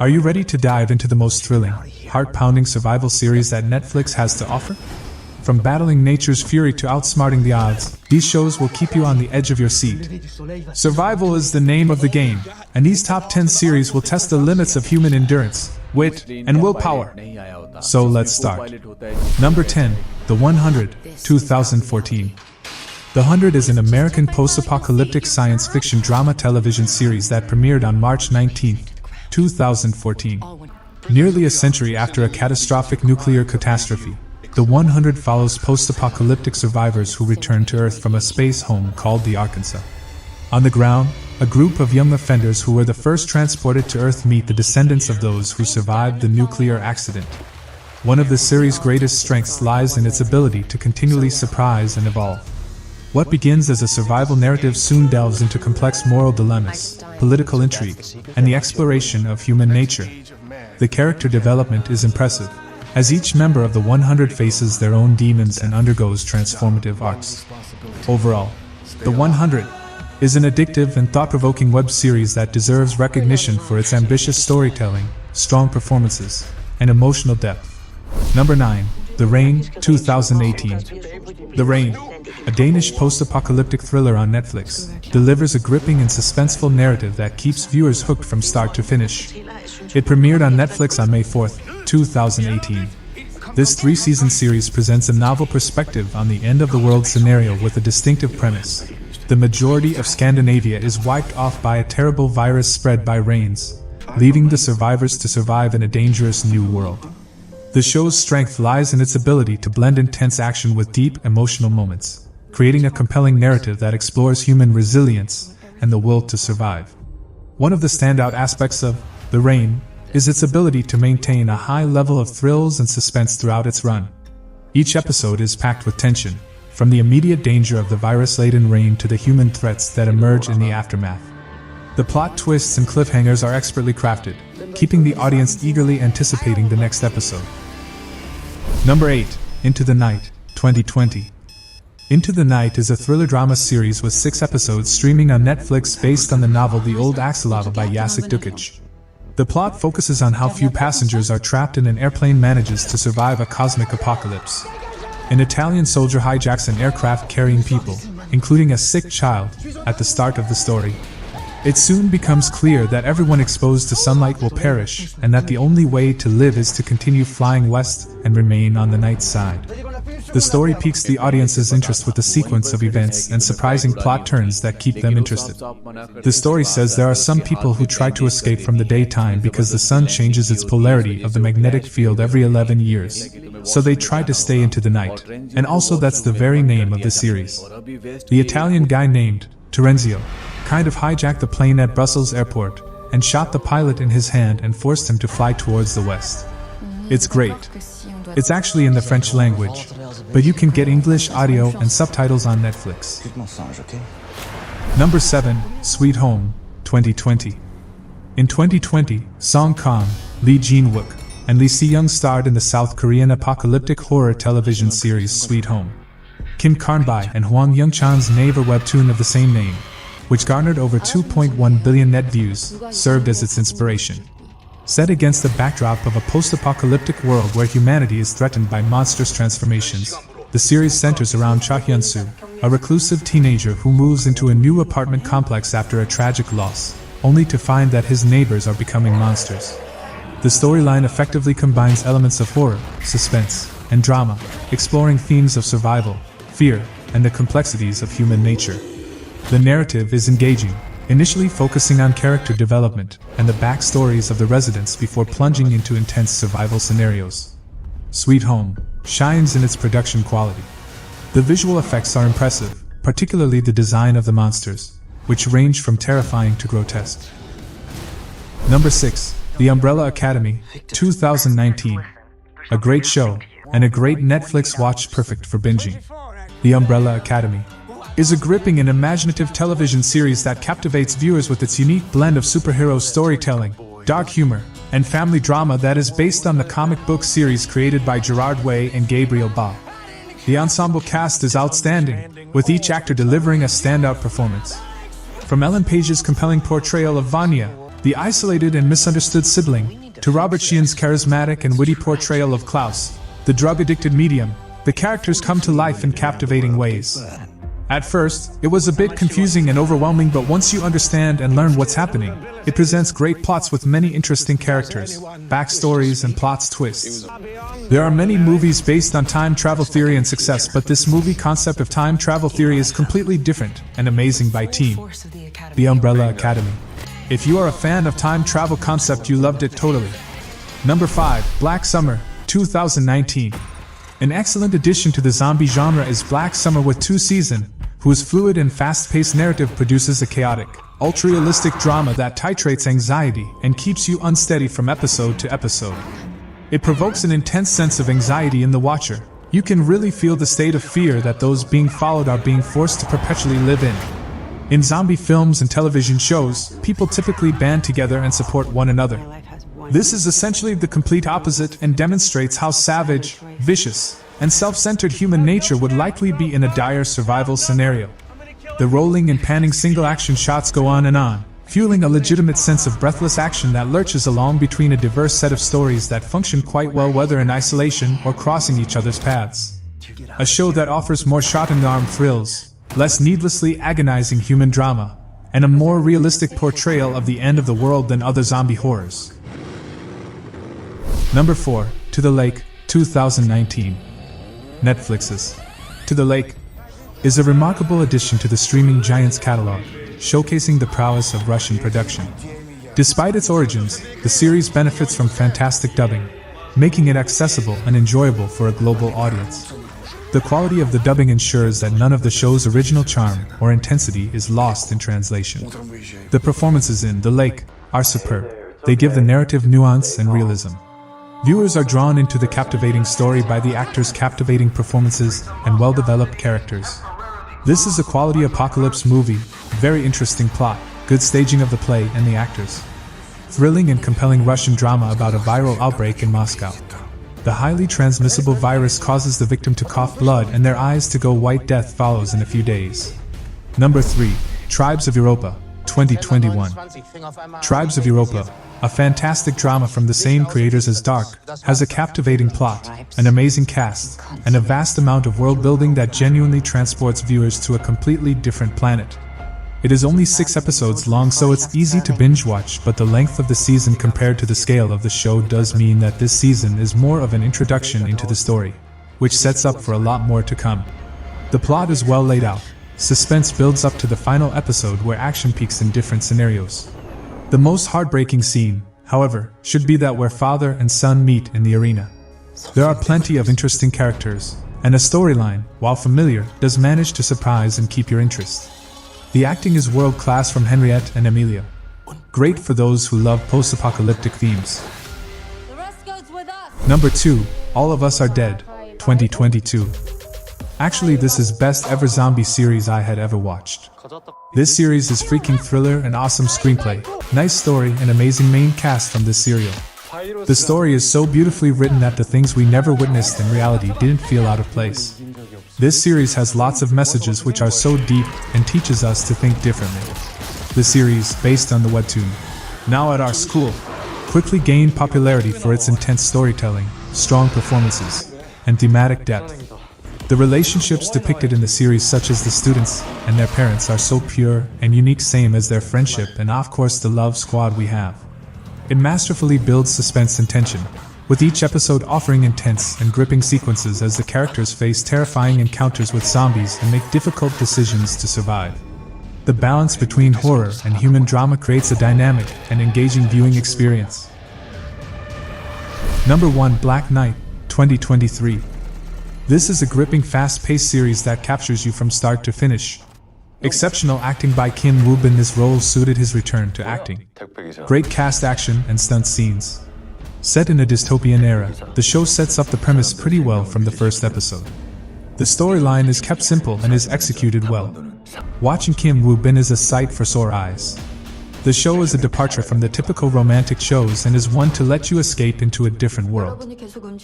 Are you ready to dive into the most thrilling, heart-pounding survival series that Netflix has to offer? From battling nature's fury to outsmarting the odds, these shows will keep you on the edge of your seat. Survival is the name of the game, and these top 10 series will test the limits of human endurance, wit, and willpower. So let's start. Number 10, The 100, 2014. The 100 is an American post-apocalyptic science fiction drama television series that premiered on March 19, 2014. Nearly a century after a catastrophic nuclear catastrophe, The 100 follows post-apocalyptic survivors who return to Earth from a space home called the Arkansas. On the ground, a group of young offenders who were the first transported to Earth meet the descendants of those who survived the nuclear accident. One of the series' greatest strengths lies in its ability to continually surprise and evolve. What begins as a survival narrative soon delves into complex moral dilemmas, political intrigue, and the exploration of human nature. The character development is impressive, as each member of the 100 faces their own demons and undergoes transformative arcs. Overall, The 100 is an addictive and thought-provoking web series that deserves recognition for its ambitious storytelling, strong performances, and emotional depth. Number 9, The Rain, 2018. The Rain, a Danish post-apocalyptic thriller on Netflix, delivers a gripping and suspenseful narrative that keeps viewers hooked from start to finish. It premiered on Netflix on May 4, 2018. This three-season series presents a novel perspective on the end-of-the-world scenario with a distinctive premise. The majority of Scandinavia is wiped off by a terrible virus spread by rains, leaving the survivors to survive in a dangerous new world. The show's strength lies in its ability to blend intense action with deep emotional moments, creating a compelling narrative that explores human resilience and the will to survive. One of the standout aspects of The Rain is its ability to maintain a high level of thrills and suspense throughout its run. Each episode is packed with tension, from the immediate danger of the virus-laden rain to the human threats that emerge in the aftermath. The plot twists and cliffhangers are expertly crafted, keeping the audience eagerly anticipating the next episode. Number 8, Into the Night, 2020. Into the Night is a thriller drama series with 6 episodes streaming on Netflix based on the novel The Old Axolotl by Jacek Dukic. The plot focuses on how few passengers are trapped in an airplane manages to survive a cosmic apocalypse. An Italian soldier hijacks an aircraft carrying people, including a sick child, at the start of the story. It soon becomes clear that everyone exposed to sunlight will perish, and that the only way to live is to continue flying west and remain on the night side. The story piques the audience's interest with a sequence of events and surprising plot turns that keep them interested. The story says there are some people who try to escape from the daytime because the sun changes its polarity of the magnetic field every 11 years. So they try to stay into the night, and also that's the very name of the series. The Italian guy named Terenzio kind of hijacked the plane at Brussels airport and shot the pilot in his hand and forced him to fly towards the west. It's great. It's actually in the French language, but you can get English audio and subtitles on Netflix. Number 7, Sweet Home, 2020. In 2020, Song Kang, Lee Jin-wook, and Lee Si-young starred in the South Korean apocalyptic horror television series Sweet Home. Kim Karnbai and Hwang Young-chan's Naver webtoon of the same name, which garnered over 2.1 billion net views, served as its inspiration. Set against the backdrop of a post-apocalyptic world where humanity is threatened by monstrous transformations, the series centers around Cha Hyun-soo, a reclusive teenager who moves into a new apartment complex after a tragic loss, only to find that his neighbors are becoming monsters. The storyline effectively combines elements of horror, suspense, and drama, exploring themes of survival, fear, and the complexities of human nature. The narrative is engaging, initially focusing on character development and the backstories of the residents before plunging into intense survival scenarios. Sweet Home shines in its production quality. The visual effects are impressive, particularly the design of the monsters, which range from terrifying to grotesque. Number 6, The Umbrella Academy, 2019. A great show, and a great Netflix watch perfect for binging. The Umbrella Academy is a gripping and imaginative television series that captivates viewers with its unique blend of superhero storytelling, dark humor, and family drama that is based on the comic book series created by Gerard Way and Gabriel Ba. The ensemble cast is outstanding, with each actor delivering a standout performance. From Ellen Page's compelling portrayal of Vanya, the isolated and misunderstood sibling, to Robert Sheehan's charismatic and witty portrayal of Klaus, the drug-addicted medium, the characters come to life in captivating ways. At first, it was a bit confusing and overwhelming, but once you understand and learn what's happening, it presents great plots with many interesting characters, backstories, and plot twists. There are many movies based on time travel theory and success, but this movie concept of time travel theory is completely different and amazing by Team The Umbrella Academy. If you are a fan of time travel concept, you loved it totally. Number 5, Black Summer, 2019. An excellent addition to the zombie genre is Black Summer with 2 seasons, whose fluid and fast-paced narrative produces a chaotic, ultra-realistic drama that titrates anxiety and keeps you unsteady from episode to episode. It provokes an intense sense of anxiety in the watcher. You can really feel the state of fear that those being followed are being forced to perpetually live in. In zombie films and television shows, people typically band together and support one another. This is essentially the complete opposite and demonstrates how savage, vicious, and self-centered human nature would likely be in a dire survival scenario. The rolling and panning single-action shots go on, fueling a legitimate sense of breathless action that lurches along between a diverse set of stories that function quite well whether in isolation or crossing each other's paths. A show that offers more shot-in-the-arm thrills, less needlessly agonizing human drama, and a more realistic portrayal of the end of the world than other zombie horrors. Number 4, To the Lake, 2019. Netflix's To the Lake is a remarkable addition to the streaming giant's catalog, showcasing the prowess of Russian production. Despite its origins, the series benefits from fantastic dubbing, making it accessible and enjoyable for a global audience. The quality of the dubbing ensures that none of the show's original charm or intensity is lost in translation. The performances in The Lake are superb. They give the narrative nuance and realism. Viewers are drawn into the captivating story by the actors' captivating performances and well-developed characters. This is a quality apocalypse movie, very interesting plot, good staging of the play and the actors. Thrilling and compelling Russian drama about a viral outbreak in Moscow. The highly transmissible virus causes the victim to cough blood and their eyes to go white. Death follows in a few days. Number 3, Tribes of Europa, 2021. Tribes of Europa, a fantastic drama from the same creators as Dark, has a captivating plot, an amazing cast, and a vast amount of world building that genuinely transports viewers to a completely different planet. It is only 6 episodes long, so it's easy to binge watch, but the length of the season compared to the scale of the show does mean that this season is more of an introduction into the story, which sets up for a lot more to come. The plot is well laid out. Suspense builds up to the final episode where action peaks in different scenarios. The most heartbreaking scene, however, should be that where father and son meet in the arena. There are plenty of interesting characters, and a storyline, while familiar, does manage to surprise and keep your interest. The acting is world-class from Henriette and Emilia. Great for those who love post-apocalyptic themes. Number 2, All of Us Are Dead, 2022. Actually, this is best ever zombie series I had ever watched. This series is freaking thriller and awesome screenplay, nice story and amazing main cast from this serial. The story is so beautifully written that the things we never witnessed in reality didn't feel out of place. This series has lots of messages which are so deep and teaches us to think differently. The series, based on the webtoon Now at Our School, quickly gained popularity for its intense storytelling, strong performances, and thematic depth. The relationships depicted in the series, such as the students and their parents, are so pure and unique, same as their friendship and of course the love squad we have. It masterfully builds suspense and tension, with each episode offering intense and gripping sequences as the characters face terrifying encounters with zombies and make difficult decisions to survive. The balance between horror and human drama creates a dynamic and engaging viewing experience. Number 1, Black Knight, 2023. This is a gripping, fast-paced series that captures you from start to finish. Exceptional acting by Kim Woo-bin. This role suited his return to acting. Great cast, action, and stunt scenes. Set in a dystopian era, the show sets up the premise pretty well from the first episode. The storyline is kept simple and is executed well. Watching Kim Woo-bin is a sight for sore eyes. The show is a departure from the typical romantic shows and is one to let you escape into a different world.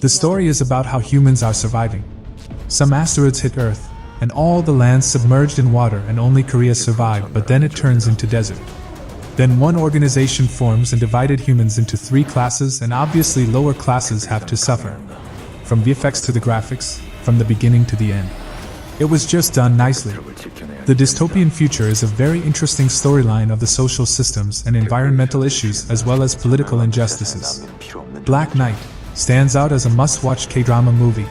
The story is about how humans are surviving. Some asteroids hit Earth, and all the land submerged in water and only Korea survived, but then it turns into desert. Then one organization forms and divided humans into 3 classes, and obviously lower classes have to suffer. From VFX to the graphics, from the beginning to the end. It was just done nicely. The dystopian future is a very interesting storyline of the social systems and environmental issues as well as political injustices. Black Knight stands out as a must-watch K-drama movie.